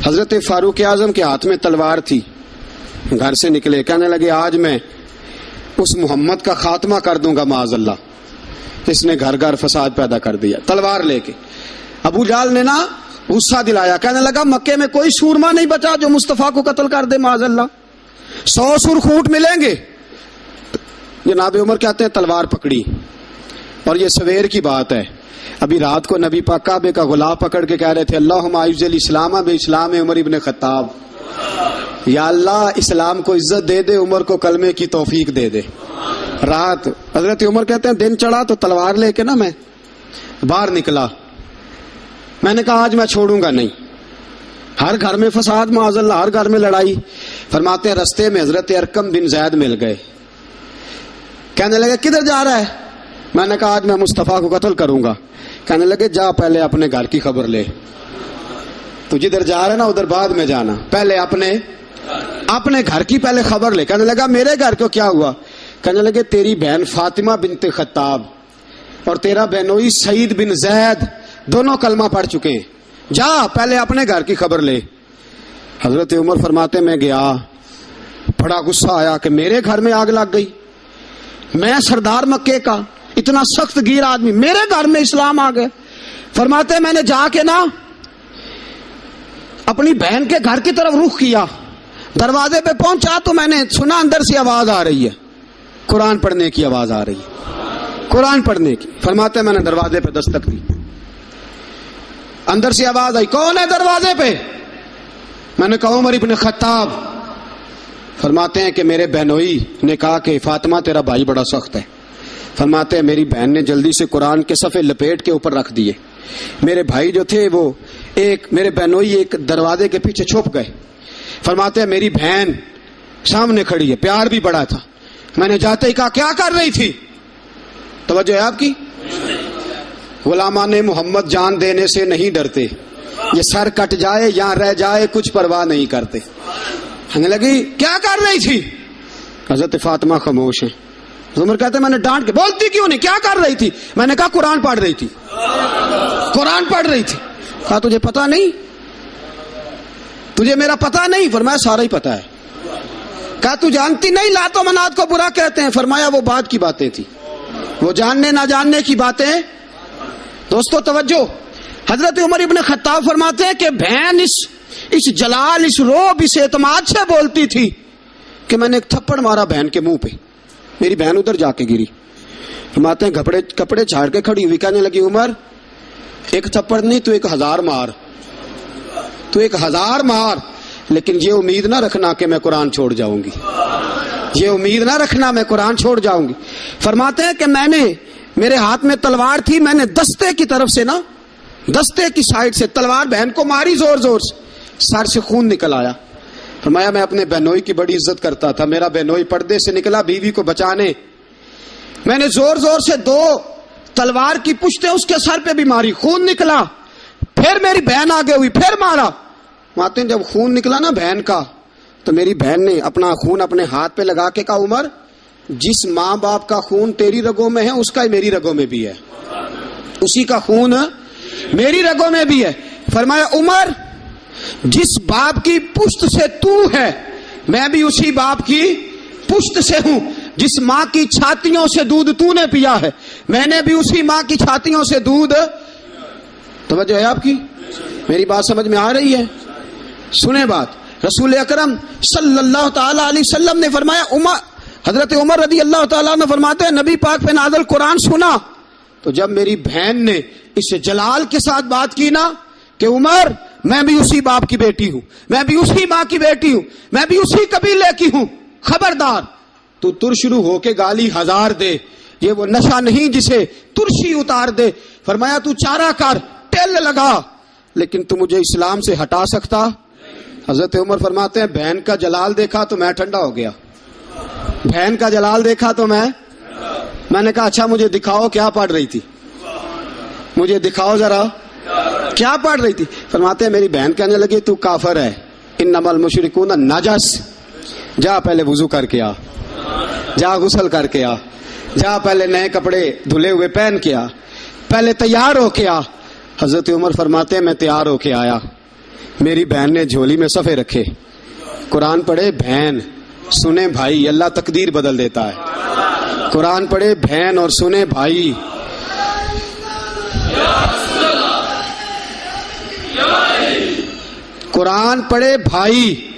حضرت فاروق اعظم کے ہاتھ میں تلوار تھی، گھر سے نکلے، کہنے لگے آج میں اس محمد کا خاتمہ کر دوں گا معاذ اللہ، اس نے گھر گھر فساد پیدا کر دیا تلوار لے کے۔ ابو جہل نے نا غصہ دلایا، کہنے لگا مکے میں کوئی سورما نہیں بچا جو مصطفیٰ کو قتل کر دے معاذ اللہ، 100 سرخ اونٹ ملیں گے۔ جناب عمر کہتے ہیں تلوار پکڑی، اور یہ سویر کی بات ہے، ابھی رات کو نبی پاک کعبے کا غلاف پکڑ کے کہہ رہے تھے اللہم اعز الاسلام باسلام عمر ابن خطاب، یا اللہ اسلام کو عزت دے دے، عمر کو کلمے کی توفیق دے دے۔ رات حضرت عمر کہتے ہیں دن چڑھا تو تلوار لے کے نا میں باہر نکلا، میں نے کہا آج میں چھوڑوں گا نہیں، ہر گھر میں فساد معاذ اللہ، ہر گھر میں لڑائی۔ فرماتے ہیں رستے میں حضرت ارقم بن زید مل گئے، کہنے لگے کدھر جا رہا ہے؟ میں نے کہا آج میں مصطفیٰ کو قتل کروں گا۔ کہنے لگے جا پہلے اپنے گھر کی خبر لے، تو جدھر جا رہا ہے نا ادھر بعد میں جانا، پہلے اپنے گھر کی پہلے خبر لے۔ کہنے لگا میرے گھر کو کیا ہوا؟ کہنے لگے تیری بہن فاطمہ بنت خطاب اور تیرا بہنوئی سعید بن زید دونوں کلمہ پڑھ چکے ہیں، جا پہلے اپنے گھر کی خبر لے۔ حضرت عمر فرماتے میں گیا، بڑا غصہ آیا کہ میرے گھر میں آگ لگ گئی، میں سردار مکے کا اتنا سخت گیر آدمی، میرے گھر میں اسلام آ گئے۔ فرماتے میں نے جا کے نا اپنی بہن کے گھر کی طرف رخ کیا، دروازے پہ پہنچا تو میں نے سنا اندر سے آواز آ رہی ہے، قرآن پڑھنے کی آواز آ رہی ہے، قرآن پڑھنے کی۔ فرماتے میں نے دروازے پہ دستک دی، اندر سے آواز آئی کون ہے دروازے پہ؟ میں نے کہا عمر ابن خطاب۔ فرماتے ہیں کہ میرے بہنوئی نے کہا کہ فاطمہ تیرا بھائی بڑا سخت ہے۔ فرماتے ہیں میری بہن نے جلدی سے قرآن کے صفحے لپیٹ کے اوپر رکھ دیے، میرے بھائی جو تھے وہ میرے بہنوئی ایک دروازے کے پیچھے چھپ گئے۔ فرماتے ہیں میری بہن سامنے کھڑی ہے، پیار بھی بڑا تھا، میں نے جاتے ہی کہا کیا کر رہی تھی؟ توجہ ہے آپ کی؟ غلامان محمد جان دینے سے نہیں ڈرتے، یہ سر کٹ جائے یا رہ جائے کچھ پرواہ نہیں کرتے۔ کہنے لگی کیا کر رہی تھی؟ حضرت فاطمہ خاموش ہیں۔ عمر کہتے ہیں میں نے ڈانٹ کے، بولتی کیوں نہیں، کیا کر رہی تھی؟ میں نے کہا قرآن پڑھ رہی تھی، قرآن پڑھ رہی تھی۔ کہا تجھے پتا نہیں، تجھے میرا پتا نہیں؟ فرمایا سارا ہی پتا ہے۔ کہا تو جانتی نہیں لات و منات کو برا کہتے ہیں؟ فرمایا وہ بعد کی باتیں تھی، وہ جاننے نہ جاننے کی باتیں۔ دوستو توجہ، حضرت عمر ابن خطاب فرماتے ہیں کہ بہن اس جلال، اس روب، اس اعتماد سے بولتی تھی کہ میں نے ایک تھپڑ مارا بہن کے منہ پہ، میری بہن ادھر جا کے گری۔ فرماتے ہیں کپڑے چھاڑ کے کھڑی ہوئی، کہنے لگی عمر ایک تھپڑ نہیں تو 1000 مار، تو 1000 مار، لیکن یہ امید نہ رکھنا کہ میں قرآن چھوڑ جاؤں گی، یہ امید نہ رکھنا میں قرآن چھوڑ جاؤں گی۔ فرماتے ہیں کہ میرے ہاتھ میں تلوار تھی، میں نے دستے کی طرف سے نا، دستے کی سائڈ سے تلوار بہن کو ماری زور زور سے، سر سے خون نکل آیا۔ فرمایا میں اپنے بہنوئی کی بڑی عزت کرتا تھا، میرا بہنوئی پردے سے نکلا بیوی کو بچانے، میں نے زور زور سے 2 تلوار کی پشتیں اس کے سر پہ بھی ماری، خون نکلا، پھر میری بہن آگے ہوئی، پھر مارا۔ ماتے ہیں جب خون نکلا نا بہن کا، تو میری بہن نے اپنا خون اپنے ہاتھ پہ لگا کے کہا عمر جس ماں باپ کا خون تیری رگوں میں ہے اس کا ہی میری رگوں میں بھی ہے، اسی کا خون میری رگوں میں بھی ہے۔ فرمایا عمر جس باپ کی پشت سے تو ہے میں بھی اسی باپ کی پشت سے ہوں، جس ماں کی چھاتیوں سے دودھ تو نے پیا ہے میں نے بھی اسی ماں کی چھاتیوں سے دودھ۔ توجہ ہے آپ کی؟ میری بات سمجھ میں آ رہی ہے؟ سنیں بات، رسول اکرم صلی اللہ تعالی علیہ وسلم نے فرمایا، حضرت عمر رضی اللہ تعالیٰ نے فرماتے ہیں نبی پاک پہ نازل قرآن سنا تو جب میری بہن نے اس جلال کے ساتھ بات کی نا کہ عمر میں بھی اسی باپ کی بیٹی ہوں، میں بھی اسی ماں کی بیٹی ہوں، میں بھی اسی قبیلے کی ہوں، خبردار تو ترشرو ہو کے گالی 1000 دے، یہ وہ نشہ نہیں جسے ترشی اتار دے۔ فرمایا تو چارہ کر، ٹیل لگا، لیکن تو مجھے اسلام سے ہٹا سکتا؟ حضرت عمر فرماتے ہیں بہن کا جلال دیکھا تو میں ٹھنڈا ہو گیا، بہن کا جلال دیکھا تو میں نے کہا اچھا مجھے دکھاؤ کیا پڑھ رہی تھی، مجھے دکھاؤ ذرا کیا پڑھ رہی تھی۔ فرماتے ہیں میری بہن کہنے لگی تو کافر ہے، انما المشرکون نجس، جا پہلے وضو کر کے آ، جا غسل کر کے آ، جا پہلے نئے کپڑے دھلے ہوئے پہن کے آ، پہلے تیار ہو کے آ۔ حضرت عمر فرماتے ہیں میں تیار ہو کے آیا، میری بہن نے جھولی میں صفحے رکھے، قرآن پڑھے بہن، سنے بھائی، اللہ تقدیر بدل دیتا ہے۔ قرآن پڑھے بہن اور سنے بھائی، قرآن پڑھے بھائی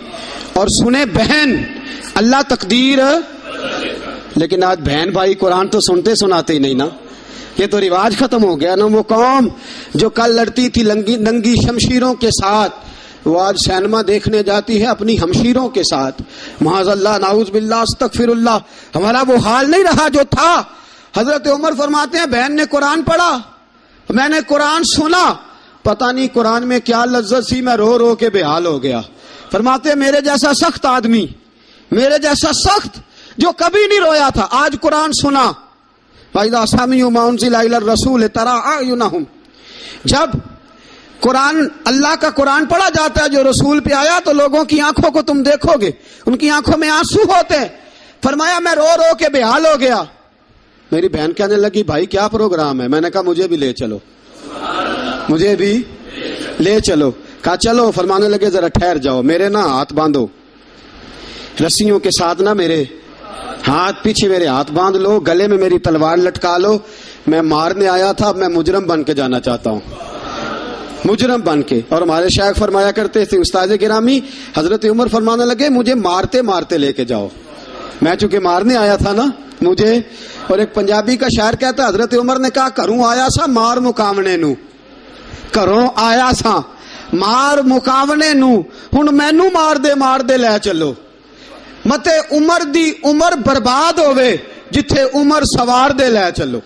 اور سنے بہن، اللہ تقدیر۔ لیکن آج بہن بھائی قرآن تو سنتے سناتے ہی نہیں نا، یہ تو رواج ختم ہو گیا نا۔ وہ قوم جو کل لڑتی تھی ننگی شمشیروں کے ساتھ، وہ آج سینما دیکھنے جاتی ہے اپنی ہمشیروں کے ساتھ۔ معاذ اللہ، نعوذ باللہ، استغفر اللہ۔ ہمارا وہ حال نہیں رہا جو تھا۔ حضرت عمر فرماتے ہیں بہن نے قرآن پڑھا، میں نے قرآن سنا، پتہ نہیں قرآن میں کیا لذت سی، میں رو رو کے بے حال ہو گیا۔ فرماتے ہیں میرے جیسا سخت آدمی، میرے جیسا سخت جو کبھی نہیں رویا تھا، آج قرآن سنا۔ وَإِذَا سَمِعُوا مَا أُنزِلَ إِلَى الرَّسُولِ تَرَىٰ أَعْيُنَهُمْ، جب قرآن، اللہ کا قرآن پڑھا جاتا ہے جو رسول پہ آیا، تو لوگوں کی آنکھوں کو تم دیکھو گے، ان کی آنکھوں میں آنسو ہوتے ہیں۔ فرمایا میں رو رو کے بے حال ہو گیا۔ میری بہن کہنے لگی بھائی کیا پروگرام ہے؟ میں نے کہا مجھے بھی لے چلو، مجھے بھی لے چلو۔ کہا چلو۔ فرمانے لگے ذرا ٹھہر جاؤ، میرے نا ہاتھ باندھو رسیوں کے ساتھ، نا میرے ہاتھ پیچھے میرے ہاتھ باندھ لو، گلے میں میری تلوار لٹکا لو، میں مارنے آیا تھا، میں مجرم بن کے جانا چاہتا ہوں، مجرم بن کے۔ اور ہمارے شیخ فرمایا کرتے تھے، استاد گرامی حضرت عمر فرمانے لگے مجھے مارتے مارتے لے کے جاؤ، میں چونکہ مارنے آیا تھا نا مجھے۔ اور ایک پنجابی کا شاعر کہتا ہے حضرت عمر نے کہا گھروں آیا سا مار مکاونے نو، گھروں آیا سا مار مکاونے نو، ہن مینوں مار دے لے چلو، متے عمر دی عمر برباد ہوئے جتھے عمر سوار دے لے چلو۔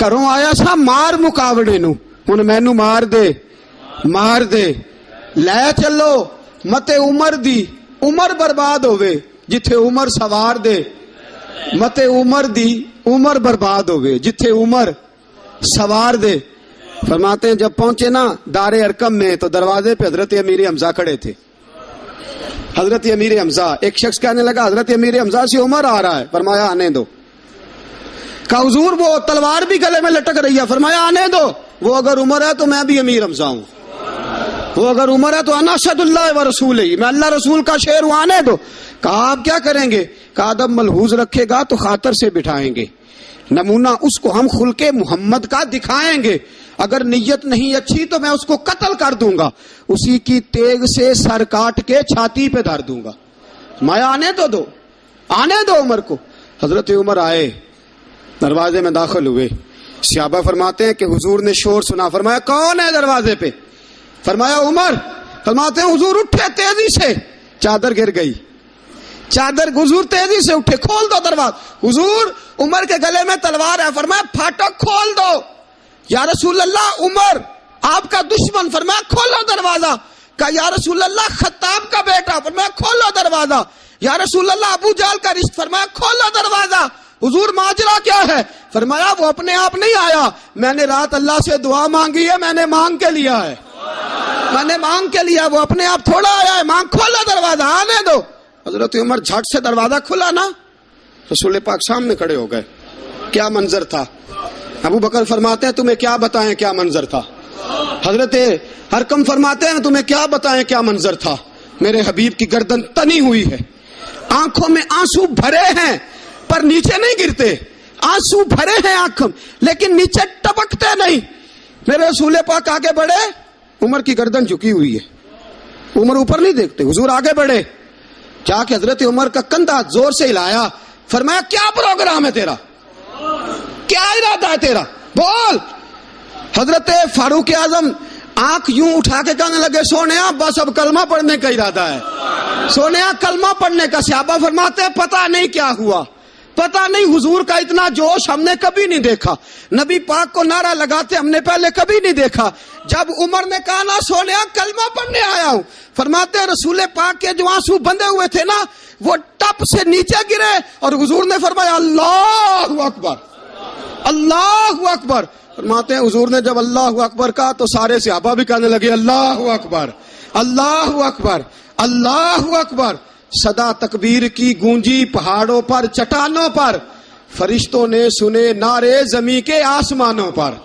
گھروں آیا سا مار مکاونے نو، ہن مینوں مار دے لے چلو، متے عمر دی عمر برباد ہوئے جتھے عمر سوار دے، متے عمر دی عمر برباد ہوئے جتھے عمر سوار دے۔ فرماتے ہیں جب پہنچے نا دار ارقم میں تو دروازے پہ حضرت امیر حمزہ کھڑے تھے۔ حضرت امیر حمزہ، ایک شخص کہنے لگا حضرت امیر حمزہ سے عمر آ رہا ہے۔ فرمایا آنے دو۔ کہا حضور وہ تلوار بھی گلے میں لٹک رہی ہے۔ فرمایا آنے دو، وہ اگر عمر ہے تو میں بھی امیر حمزہ ہوں، وہ اگر عمر ہے تو انا اشہد اللہ و رسول ہی، میں اللہ رسول کا شعر ہوں، آنے دو۔ کہا آپ کیا کریں گے؟ کہا ادب ملحوظ رکھے گا تو خاطر سے بٹھائیں گے، نمونہ اس کو ہم خلق محمد کا دکھائیں گے، اگر نیت نہیں اچھی تو میں اس کو قتل کر دوں گا، اسی کی تیغ سے سر کاٹ کے چھاتی پہ دھر دوں گا۔ میں آنے تو دو، آنے دو عمر کو۔ حضرت عمر آئے، دروازے میں داخل ہوئے۔ صحابہ فرماتے ہیں کہ حضور نے شور سنا، فرمایا کون ہے دروازے پہ؟ فرمایا عمر۔ فرماتے ہیں حضور اٹھے تیزی سے، چادر گر گئی، چادر، حضور تیزی سے اٹھے، کھول دو دروازہ۔ حضور عمر کے گلے میں تلوار ہے، فرمایا پھاٹک کھول دو۔ یا رسول اللہ عمر آپ کا دشمن، فرمایا کھولو دروازہ۔ کہا یا رسول اللہ خطاب کا بیٹا، فرمایا کھولو دروازہ۔ یا رسول اللہ ابو جہل کا رشت، فرمایا کھولو دروازہ۔ حضور ماجرا کیا ہے؟ فرمایا وہ اپنے آپ نہیں آیا، میں نے رات اللہ سے دعا مانگی ہے، میں نے مانگ کے لیا ہے، میں نے مانگ کے لیا، وہ اپنے آپ تھوڑا آیا ہے، مانگ، کھولو دروازہ، آنے دو۔ حضرت عمر جھٹ سے دروازہ کھلا نا، رسول پاک سامنے کھڑے ہو گئے۔ کیا منظر تھا؟ ابو بکر فرماتے ہیں تمہیں کیا بتائیں کیا منظر تھا؟ حضرت ارقم فرماتے ہیں تمہیں کیا بتائیں کیا منظر تھا؟ میرے حبیب کی گردن تنی ہوئی ہے، آنکھوں میں آنسو بھرے ہیں پر نیچے نہیں گرتے، آنسو بھرے ہیں آنکھوں لیکن نیچے ٹپکتے نہیں۔ میرے رسول پاک آگے بڑھے، عمر کی گردن جھکی ہوئی ہے، عمر اوپر نہیں دیکھتے، حضور آگے بڑھے، جا کے حضرت عمر کا کندھا زور سے ہلایا، فرمایا کیا پروگرام ہے تیرا، کیا ارادہ ہے تیرا، بول۔ حضرت فاروق اعظم آنکھ یوں اٹھا کے کہنے لگے سونیا بس اب کلمہ پڑھنے کا ارادہ ہے، سونیا کلمہ پڑھنے کا۔ صحابہ فرماتے ہیں پتہ نہیں کیا ہوا، پتہ نہیں، حضور کا اتنا جوش ہم نے کبھی نہیں دیکھا، نبی پاک کو نعرہ لگاتے ہم نے پہلے کبھی نہیں دیکھا۔ جب عمر نے کہا نا سونیا کلمہ پڑھنے آیا ہوں، فرماتے ہیں رسول پاک کے جو آنسو بندے ہوئے تھے نا وہ ٹپ سے نیچے گرے اور حضور نے فرمایا اللہ اکبر، اللہ اکبر۔ فرماتے ہیں حضور نے جب اللہ اکبر کہا تو سارے صحابہ بھی کہنے لگے اللہ اکبر، اللہ اکبر، اللہ اکبر۔ صدا تکبیر کی گونجی پہاڑوں پر، چٹانوں پر، فرشتوں نے سنے نعرے زمین کے آسمانوں پر۔